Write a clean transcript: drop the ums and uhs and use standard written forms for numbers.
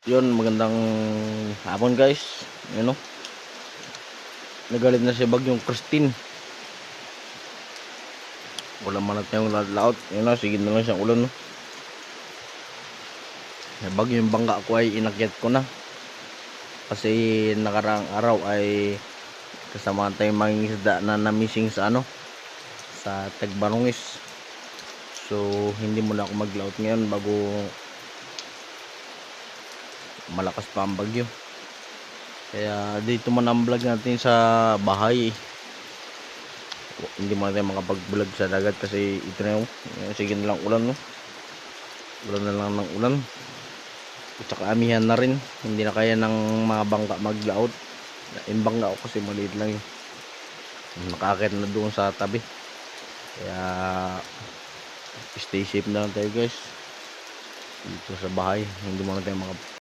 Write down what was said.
Yun, magandang hapon guys. Yun, no? Nagalit na si Bagyong Christine. Wala man natin yung laot. Yun, no? Sige na lang siyang ulan, no? Bagyong bangga ko ay inakyat ko na. Kasi nakarang araw ay kasama tayong mangingisda na namising sa sa Tagbarongis. So hindi muna ako maglaot ngayon bago malakas pa ang bagyo. Kaya dito man ang vlog natin sa bahay. Hindi mo natin makapag-vlog sa dagat kasi ito na yung sige na lang ulan, no? Ulan na lang ng ulan. At saka amihan na rin. Hindi na kaya ng mga bangka maglaot. Yung bangka ko kasi maliit lang yun. Nakakit na doon sa tabi. Kaya stay safe na lang tayo guys. Dito sa bahay. Hindi mo natin